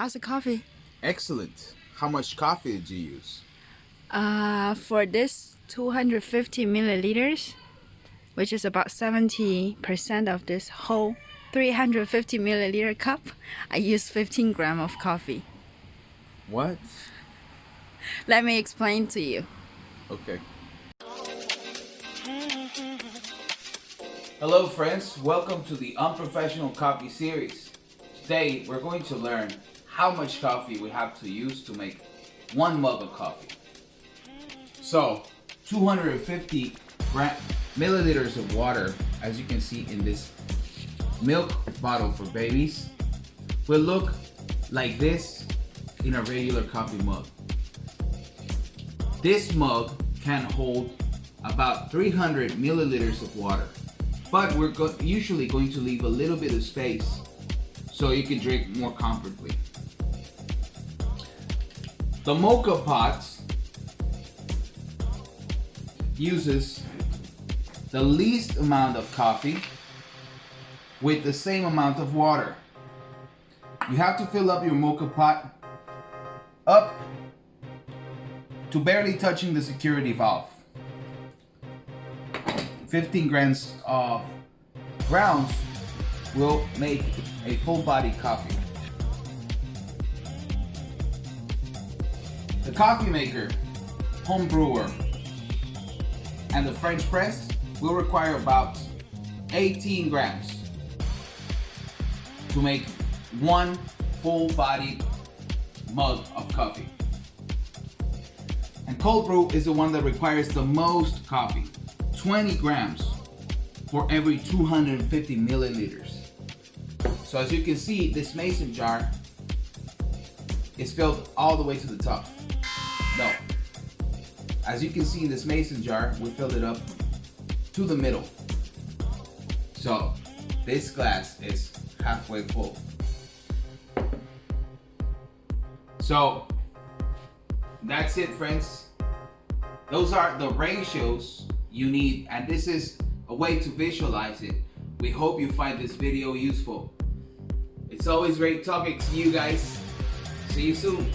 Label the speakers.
Speaker 1: How's the coffee?
Speaker 2: Excellent. How much coffee did you use?
Speaker 1: For this 250 milliliters, which is about 70% of this whole 350 milliliter cup, I used 15 grams of coffee.
Speaker 2: What?
Speaker 1: Let me explain to you.
Speaker 2: Okay. Hello friends, welcome to the Unprofessional Coffee series. Today we're going to learn how much coffee we have to use to make one mug of coffee. So 250 milliliters of water, as you can see in this milk bottle for babies, will look like this in a regular coffee mug. This mug can hold about 300 milliliters of water, but we're usually going to leave a little bit of space so you can drink more comfortably. The mocha pot uses the least amount of coffee with the same amount of water. You have to fill up your mocha pot up to barely touching the security valve. 15 grams of grounds will make a full body coffee. The coffee maker, home brewer, and the French press will require about 18 grams to make one full body mug of coffee. And cold brew is the one that requires the most coffee, 20 grams for every 250 milliliters. So as you can see, this mason jar is filled all the way to the top. No. As you can see in this mason jar, we filled it up to the middle. So this glass is halfway full. So that's it, friends. Those are the ratios you need, and this is a way to visualize it. We hope you find this video useful. It's always great talking to you guys. See you soon.